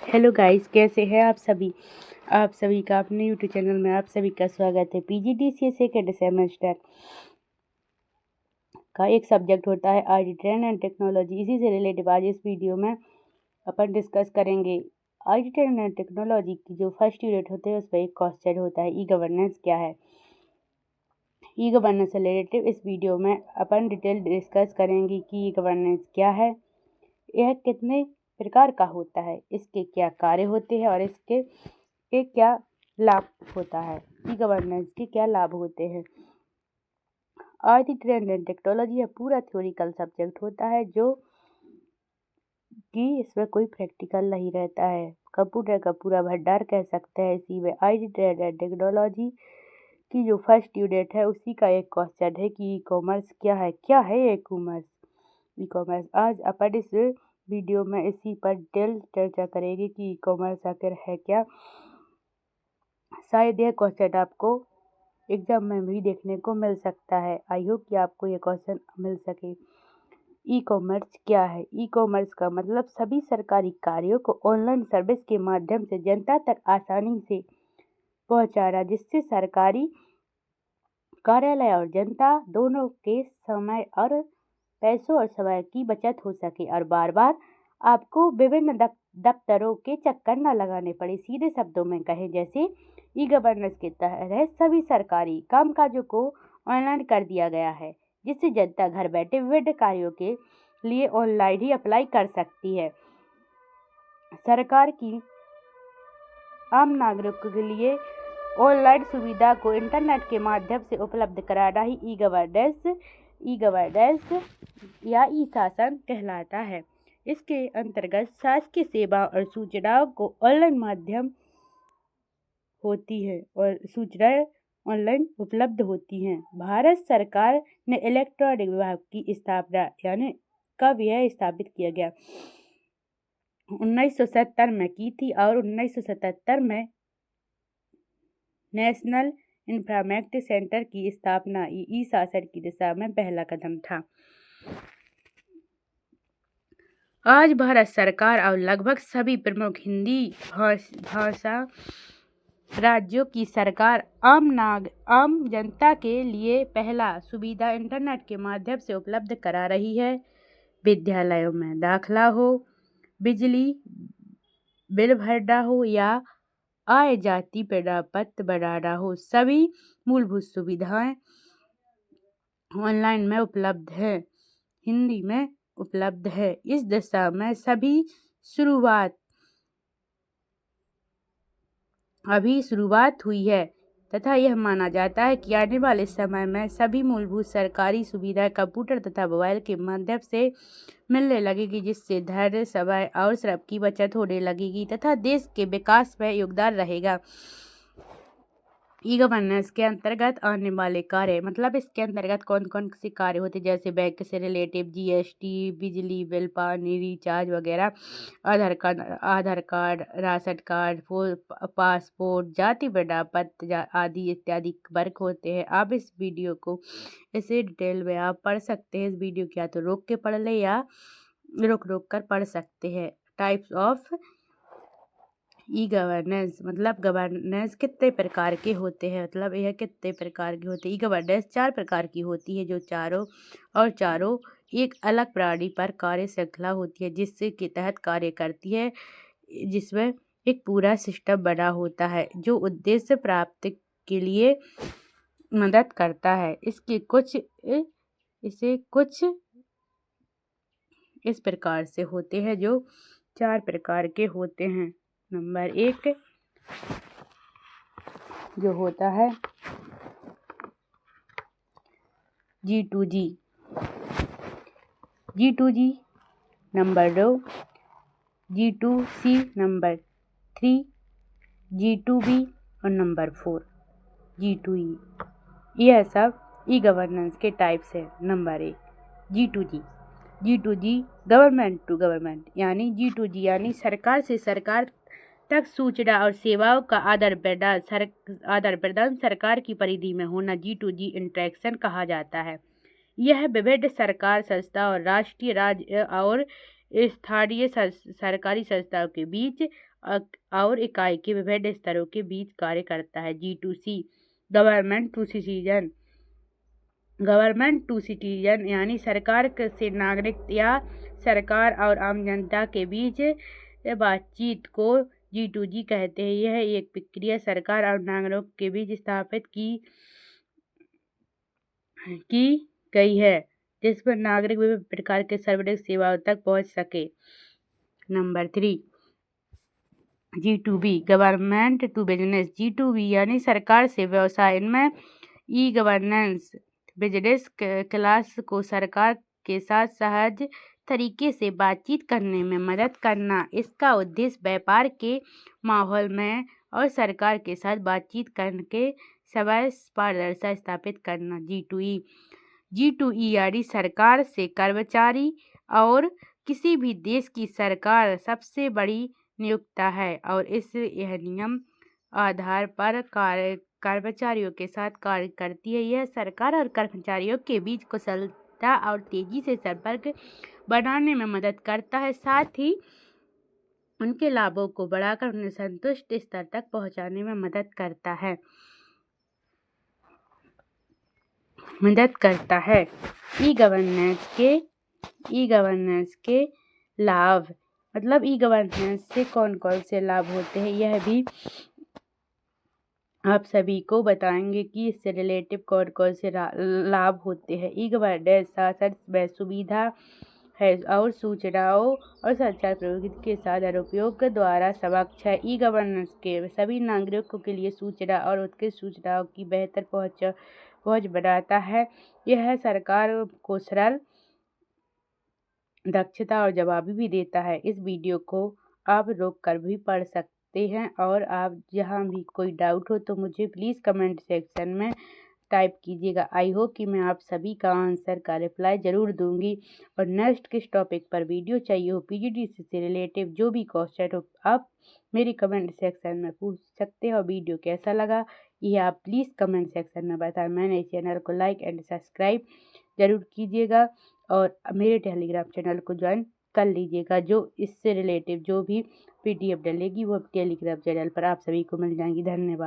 Hello guys, कैसे हैं आप सभी का अपने यूट्यूब चैनल में आप सभी का स्वागत है। पीजीडीसीए सेकेंड सेमेस्टर का एक सब्जेक्ट होता है आईटी ट्रेंड एंड टेक्नोलॉजी। इसी से रिलेटेड आज इस वीडियो में अपन डिस्कस करेंगे। आईटी ट्रेंड एंड टेक्नोलॉजी की जो फर्स्ट यूनिट होते हैं उस पर एक क्वेश्चन होता है, ई गवर्नेंस क्या है। ई गवर्नेंस से रिलेटेड इस वीडियो में अपन डिटेल डिस्कस करेंगे कि ई गवर्नेंस क्या है, यह कितने प्रकार का होता है, इसके क्या कार्य होते हैं और इसके क्या लाभ होता है। ई गवर्नेंस के क्या लाभ होते हैं। आईटी ट्रेंड एंड टेक्नोलॉजी पूरा थ्योरिकल सब्जेक्ट होता है जो कि इसमें कोई प्रैक्टिकल नहीं रहता है। कंप्यूटर का पूरा भंडार कह सकते हैं। इसी में आईटी ट्रेंड एंड टेक्नोलॉजी की जो फर्स्ट यूनिट है उसी का एक क्वेश्चन है कि ई कॉमर्स क्या है। क्या है ई कॉमर्स? आज अपन इस वीडियो में इसी पर डिटेल चर्चा करेंगे कि ई कॉमर्स आखिर है क्या। शायद यह क्वेश्चन आपको एग्जाम में भी देखने को मिल सकता है। आई होप कि आपको यह क्वेश्चन मिल सके। ई कॉमर्स क्या है? ई कॉमर्स का मतलब सभी सरकारी कार्यों को ऑनलाइन सर्विस के माध्यम से जनता तक आसानी से पहुंचाना, जिससे सरकारी कार्यालय और जनता दोनों के समय और पैसों और समय की बचत हो सके और बार बार आपको विभिन्न दफ्तरों के चक्कर न लगाने पड़े। सीधे शब्दों में कहें जैसे ई गवर्नेंस के तहत सभी सरकारी कामकाजों को ऑनलाइन कर दिया गया है, जिससे जनता घर बैठे विभिन्न कार्यों के लिए ऑनलाइन ही अप्लाई कर सकती है। सरकार की आम नागरिकों के लिए ऑनलाइन सुविधा को इंटरनेट के माध्यम से उपलब्ध कराना ही ई गवर्नेंस या ई शासन कहलाता है। इसके अंतर्गत शासकीय सेवा और सूचनाओं को ऑनलाइन माध्यम होती है और सूचनाएं ऑनलाइन उपलब्ध होती हैं। भारत सरकार ने इलेक्ट्रॉनिक विभाग की स्थापना यानी कब यह स्थापित किया गया? 1970 में की थी और 1977 में नेशनल इंफॉर्मेटिक्स सेंटर की स्थापना ई शासन की दिशा में पहला कदम था। आज भारत सरकार और लगभग सभी प्रमुख हिंदी भाषा राज्यों की सरकार आम जनता के लिए पहला सुविधा इंटरनेट के माध्यम से उपलब्ध करा रही है। विद्यालयों में दाखिला हो, बिजली बिल भरना हो या आय जाति प्रमाण पत्र बनाना हो, सभी मूलभूत सुविधाएं ऑनलाइन में उपलब्ध है, हिंदी में उपलब्ध है। इस दिशा में अभी शुरुआत हुई है तथा यह माना जाता है कि आने वाले समय में सभी मूलभूत सरकारी सुविधाएं कंप्यूटर तथा मोबाइल के माध्यम से मिलने लगेगी, जिससे धैर्य, समय और श्रम की बचत होने लगेगी तथा देश के विकास में योगदान रहेगा। ई गवर्नेंस के अंतर्गत आने वाले कार्य मतलब इसके अंतर्गत कौन कौन से कार्य होते हैं, जैसे बैंक से रिलेटिव, जीएसटी, बिजली बिल, पानी रिचार्ज वगैरह, आधार कार्ड, राशन कार्ड, पासपोर्ट, जाति प्रमाण पत्र आदि इत्यादि वर्क होते हैं। आप इस वीडियो को इसे डिटेल में आप पढ़ सकते हैं। इस वीडियो को या तो रोक के पढ़ ले या रोक कर पढ़ सकते हैं। टाइप्स ऑफ ई गवर्नेंस मतलब गवर्नेंस कितने प्रकार के होते हैं, मतलब यह कितने प्रकार के होते हैं। ई गवर्नेंस 4 प्रकार की होती है, जो चारों एक अलग प्रणाली पर कार्य श्रृंखला होती है, जिससे के तहत कार्य करती है, जिसमें एक पूरा सिस्टम बना होता है जो उद्देश्य प्राप्ति के लिए मदद करता है। इसे कुछ इस प्रकार से होते हैं, जो 4 प्रकार के होते हैं। नंबर 1 जो होता है G2G, number 2 G2C, number 3 G2B और नंबर 4 G2E। यह सब ई गवर्नेंस के टाइप्स है। नंबर 1 G2G गवर्नमेंट टू गवर्नमेंट यानी G2G यानी सरकार से सरकार तक सूचना और सेवाओं का आदान प्रदान सरकार की परिधि में होना G2G इंटरेक्शन कहा जाता है। यह विभिन्न सरकार संस्था और राष्ट्रीय, राज्य और स्थानीय सरकारी संस्थाओं के बीच और इकाई के विभिन्न स्तरों के बीच कार्य करता है। G2C गवर्नमेंट टू सिटीजन यानी सरकार से नागरिक या सरकार और आम जनता के बीच बातचीत को G2G कहते हैं। यह एक प्रक्रिया सरकार और नागरिकों के बीच स्थापित की गई है जिस पर नागरिक विभिन्न प्रकार के सार्वजनिक सेवाओं तक पहुंच सके। Number 3 G2B government to business. G2B यानी सरकार से व्यवसाय। इनमें ई गवर्नेंस बिजनेस क्लास को सरकार के साथ सहज तरीके से बातचीत करने में मदद करना। इसका उद्देश्य व्यापार के माहौल में और सरकार के साथ बातचीत करके समय पारदर्शिता स्थापित करना। G2E यानी सरकार से कर्मचारी और किसी भी देश की सरकार सबसे बड़ी नियोक्ता है और यह नियम आधार पर कर्मचारियों के साथ कार्य करती है। यह सरकार और कर्मचारियों के बीच कुशलता और तेजी से संपर्क बनाने में मदद करता है, साथ ही उनके लाभों को बढ़ाकर उन्हें संतुष्ट स्तर तक पहुंचाने में मदद करता है। ई गवर्नेंस के लाभ मतलब ई गवर्नेंस से कौन कौन से लाभ होते हैं यह भी आप सभी को बताएंगे कि इससे रिलेटिव कौन कौन से लाभ होते हैं। ई गवर्नेंस शासन में सुविधा है और सूचनाओं और संचार प्रौद्योगिकी के साथ उपयोग द्वारा सक्षम है। ई गवर्नेंस के सभी नागरिकों के लिए सूचना और उत्कृष्ट सूचनाओं की बेहतर पहुंच बनाता है। यह सरकार को सरल, दक्षता और जवाबी भी देता है। इस वीडियो को आप रोक कर भी पढ़ सकते हैं और आप जहां भी कोई डाउट हो तो मुझे प्लीज़ कमेंट सेक्शन में टाइप कीजिएगा। आई होप कि मैं आप सभी का आंसर का रिप्लाई ज़रूर दूंगी। और नेक्स्ट किस टॉपिक पर वीडियो चाहिए हो, PGDCA से रिलेटिव जो भी क्वेश्चन हो, आप मेरी कमेंट सेक्शन में पूछ सकते हैं। और वीडियो कैसा लगा ये आप प्लीज़ कमेंट सेक्शन में बताएं। मैंने चैनल को लाइक एंड सब्सक्राइब ज़रूर कीजिएगा और मेरे टेलीग्राम चैनल को ज्वाइन कर लीजिएगा। जो इससे रिलेटिव जो भी PDF डलेगी वो टेलीग्राम चैनल पर आप सभी को मिल जाएंगी। धन्यवाद।